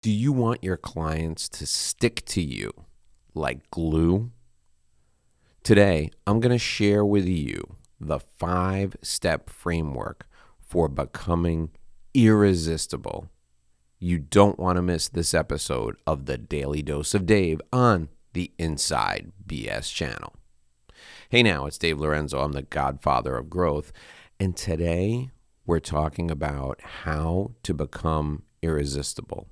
Do you want your clients to stick to you like glue? Today, I'm going to share with you the 5-step framework for becoming irresistible. You don't want to miss this episode of the Daily Dose of Dave on the Inside BS channel. Hey now, it's Dave Lorenzo. I'm the Godfather of Growth. And today, we're talking about how to become irresistible.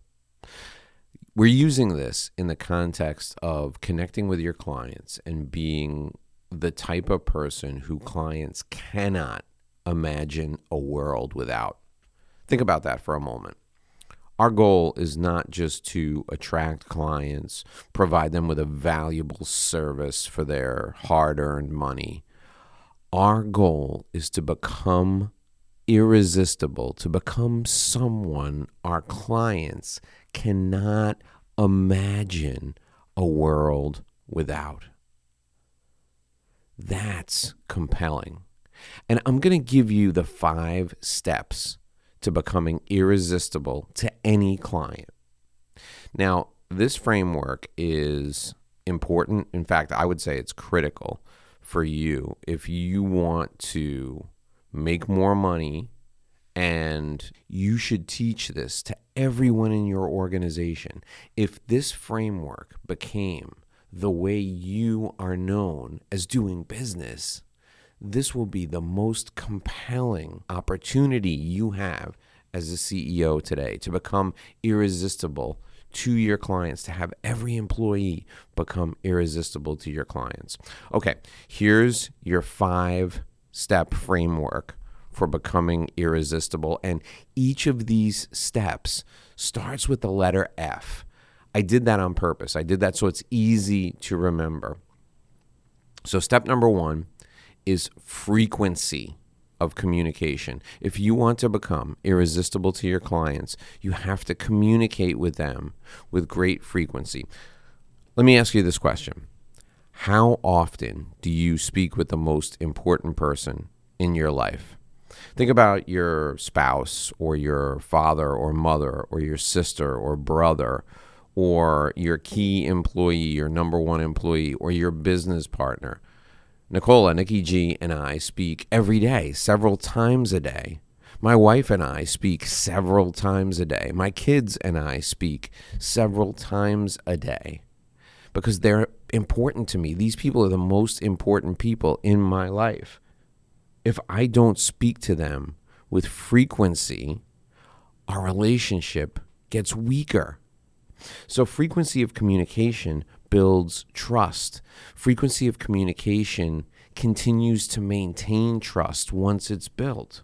We're using this in the context of connecting with your clients and being the type of person who clients cannot imagine a world without. Think about that for a moment. Our goal is not just to attract clients, provide them with a valuable service for their hard-earned money. Our goal is to become irresistible, to become someone our clients cannot imagine a world without. That's compelling. And I'm going to give you the 5 steps to becoming irresistible to any client. Now, this framework is important. In fact, I would say it's critical for you if you want to make more money, and you should teach this to everyone in your organization. If this framework became the way you are known as doing business, this will be the most compelling opportunity you have as a CEO today to become irresistible to your clients, to have every employee become irresistible to your clients. Okay, here's your 5-step framework for becoming irresistible. And each of these steps starts with the letter F. I did that on purpose. I did that so it's easy to remember. So step number 1 is frequency of communication. If you want to become irresistible to your clients, you have to communicate with them with great frequency. Let me ask you this question. How often do you speak with the most important person in your life? Think about your spouse or your father or mother or your sister or brother or your key employee, your number one employee, or your business partner. Nikki G, and I speak every day, several times a day. My wife and I speak several times a day. My kids and I speak several times a day because they're important to me. These people are the most important people in my life. If I don't speak to them with frequency, our relationship gets weaker. So frequency of communication builds trust. Frequency of communication continues to maintain trust once it's built.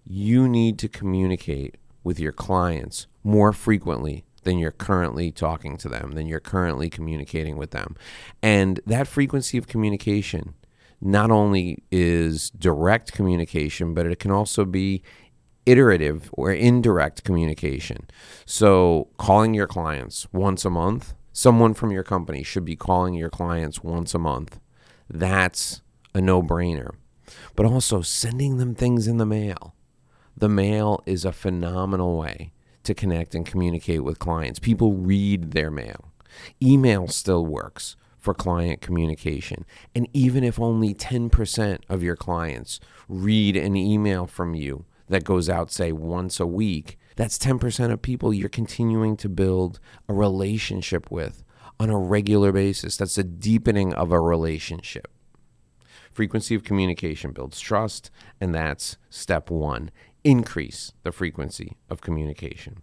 You need to communicate with your clients more frequently than you're currently talking to them, than you're currently communicating with them. And that frequency of communication not only is direct communication, but it can also be iterative or indirect communication. So calling your clients once a month, someone from your company should be calling your clients once a month. That's a no-brainer. But also sending them things in the mail. The mail is a phenomenal way to connect and communicate with clients. People read their mail. Email still works for client communication. And even if only 10% of your clients read an email from you that goes out, say, once a week, that's 10% of people you're continuing to build a relationship with on a regular basis. That's a deepening of a relationship. Frequency of communication builds trust, and that's step 1. Increase the frequency of communication.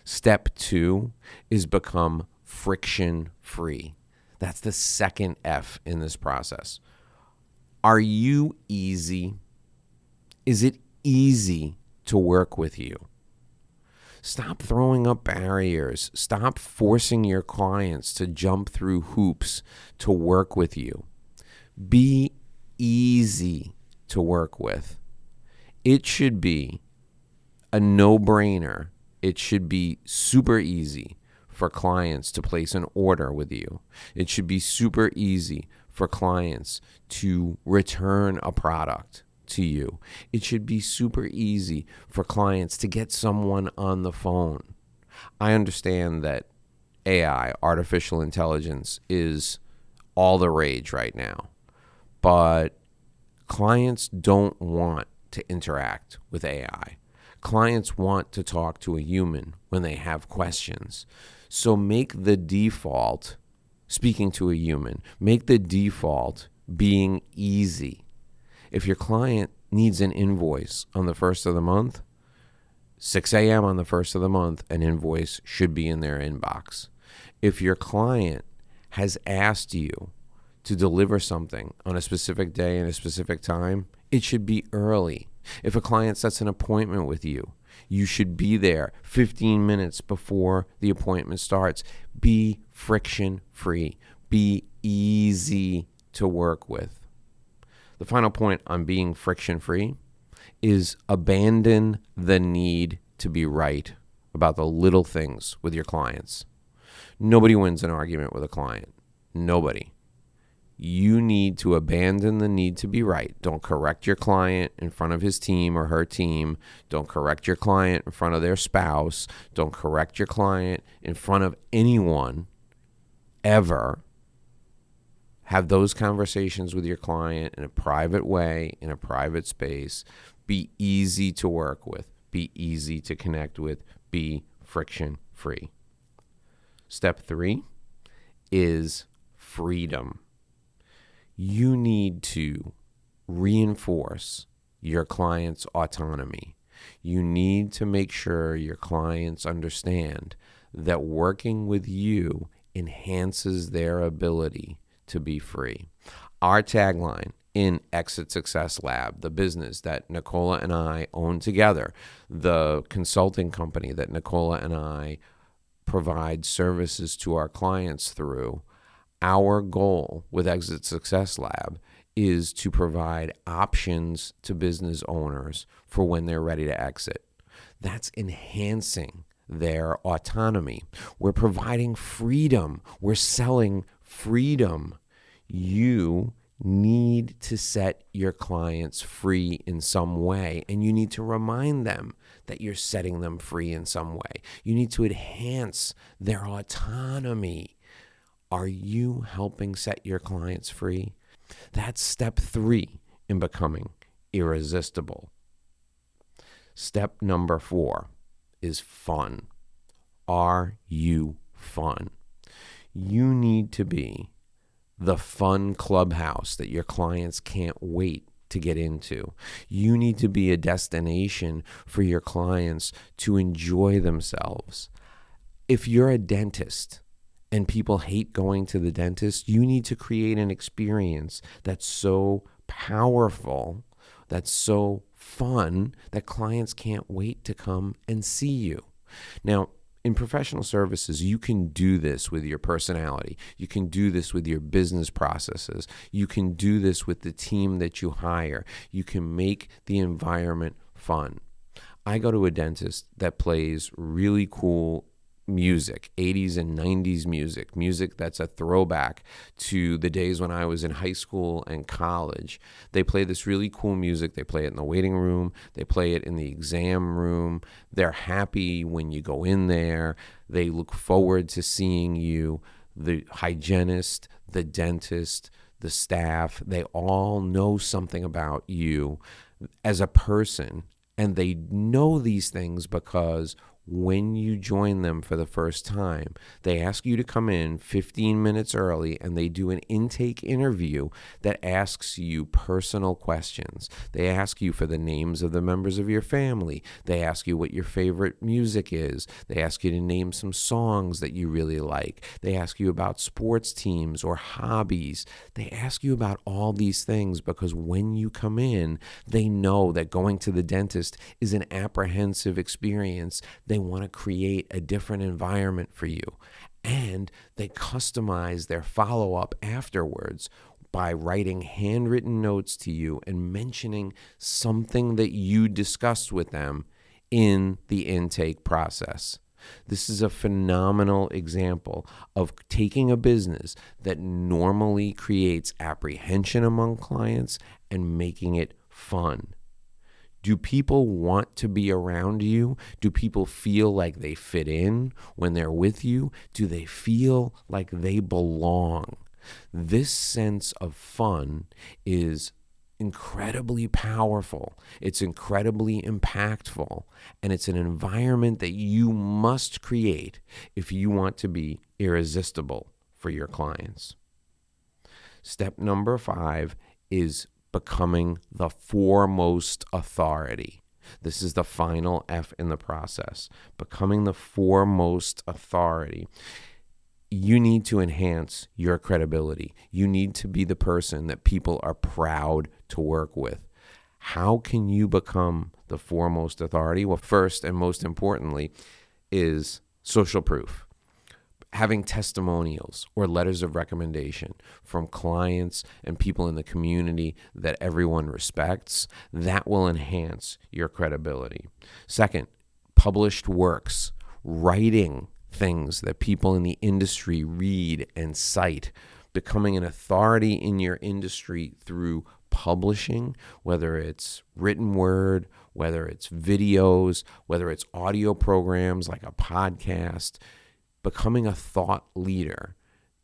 Step 2 is become friction-free. That's the second F in this process. Are you easy? Is it easy to work with you? Stop throwing up barriers. Stop forcing your clients to jump through hoops to work with you. Be easy to work with. It should be a no-brainer. It should be super easy for clients to place an order with you. It should be super easy for clients to return a product to you. It should be super easy for clients to get someone on the phone. I understand that AI, artificial intelligence, is all the rage right now, but clients don't want to interact with AI. Clients want to talk to a human when they have questions. So make the default speaking to a human. Make the default being easy. If your client needs an invoice on the first of the month, 6 a.m. on the first of the month, an invoice should be in their inbox. If your client has asked you to deliver something on a specific day and a specific time, it should be early. If a client sets an appointment with you, you should be there 15 minutes before the appointment starts. Be friction-free. Be easy to work with. The final point on being friction-free is abandon the need to be right about the little things with your clients. Nobody wins an argument with a client. Nobody. You need to abandon the need to be right. Don't correct your client in front of his team or her team. Don't correct your client in front of their spouse. Don't correct your client in front of anyone ever. Have those conversations with your client in a private way, in a private space. Be easy to work with. Be easy to connect with. Be friction-free. Step 3 is freedom. You need to reinforce your client's autonomy. You need to make sure your clients understand that working with you enhances their ability to be free. Our tagline in Exit Success Lab, the business that Nicola and I own together, the consulting company that Nicola and I provide services to our clients through, our goal with Exit Success Lab is to provide options to business owners for when they're ready to exit. That's enhancing their autonomy. We're providing freedom. We're selling freedom. You need to set your clients free in some way, and you need to remind them that you're setting them free in some way. You need to enhance their autonomy. Are you helping set your clients free? That's step 3 in becoming irresistible. Step number 4 is fun. Are you fun? You need to be the fun clubhouse that your clients can't wait to get into. You need to be a destination for your clients to enjoy themselves. If you're a dentist and people hate going to the dentist, you need to create an experience that's so powerful, that's so fun, that clients can't wait to come and see you. Now, in professional services, you can do this with your personality. You can do this with your business processes. You can do this with the team that you hire. You can make the environment fun. I go to a dentist that plays really cool music, 80s and 90s music that's a throwback to the days when I was in high school and college. They play this really cool music. They play it in the waiting room. They play it in the exam room. They're happy when you go in there. They look forward to seeing you. The hygienist, the dentist, the staff, they all know something about you as a person, and they know these things because when you join them for the first time, they ask you to come in 15 minutes early, and they do an intake interview that asks you personal questions. They ask you for the names of the members of your family. They ask you what your favorite music is. They ask you to name some songs that you really like. They ask you about sports teams or hobbies. They ask you about all these things because when you come in, they know that going to the dentist is an apprehensive experience. They want to create a different environment for you. And they customize their follow-up afterwards by writing handwritten notes to you and mentioning something that you discussed with them in the intake process. This is a phenomenal example of taking a business that normally creates apprehension among clients and making it fun. Do people want to be around you? Do people feel like they fit in when they're with you? Do they feel like they belong? This sense of fun is incredibly powerful. It's incredibly impactful. And it's an environment that you must create if you want to be irresistible for your clients. Step number 5 is becoming the foremost authority. This is the final F in the process. Becoming the foremost authority. You need to enhance your credibility. You need to be the person that people are proud to work with. How can you become the foremost authority? Well, first and most importantly is social proof. Having testimonials or letters of recommendation from clients and people in the community that everyone respects, that will enhance your credibility. Second, published works, writing things that people in the industry read and cite, becoming an authority in your industry through publishing, whether it's written word, whether it's videos, whether it's audio programs like a podcast, becoming a thought leader,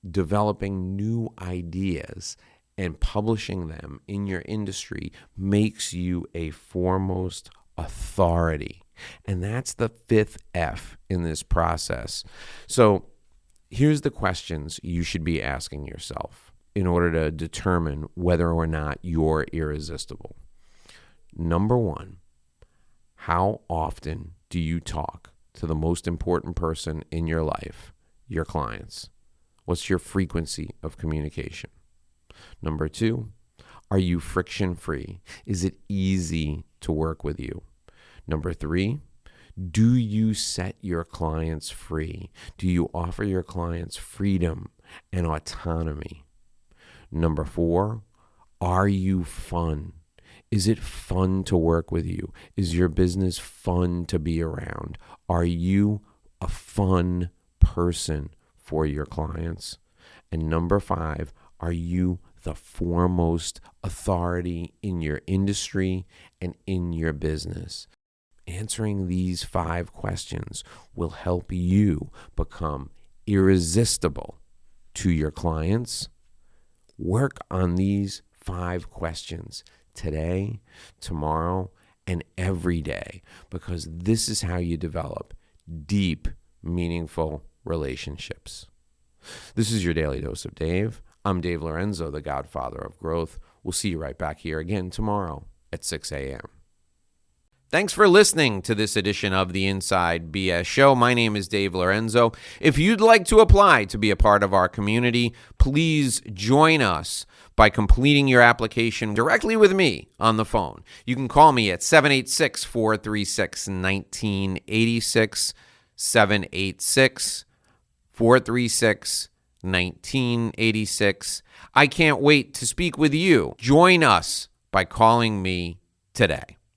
developing new ideas and publishing them in your industry makes you a foremost authority. And that's the 5th F in this process. So here's the questions you should be asking yourself in order to determine whether or not you're irresistible. Number 1, how often do you talk to the most important person in your life, your clients? What's your frequency of communication? Number 2, are you friction-free? Is it easy to work with you? Number 3, do you set your clients free? Do you offer your clients freedom and autonomy? Number 4, are you fun? Is it fun to work with you? Is your business fun to be around? Are you a fun person for your clients? And number 5, are you the foremost authority in your industry and in your business? Answering these 5 questions will help you become irresistible to your clients. Work on these 5 questions today, tomorrow, and every day, because this is how you develop deep, meaningful relationships. This is your Daily Dose of Dave. I'm Dave Lorenzo, the Godfather of Growth. We'll see you right back here again tomorrow at 6 a.m. Thanks for listening to this edition of the Inside BS Show. My name is Dave Lorenzo. If you'd like to apply to be a part of our community, please join us by completing your application directly with me on the phone. You can call me at 786-436-1986, 786-436-1986. I can't wait to speak with you. Join us by calling me today.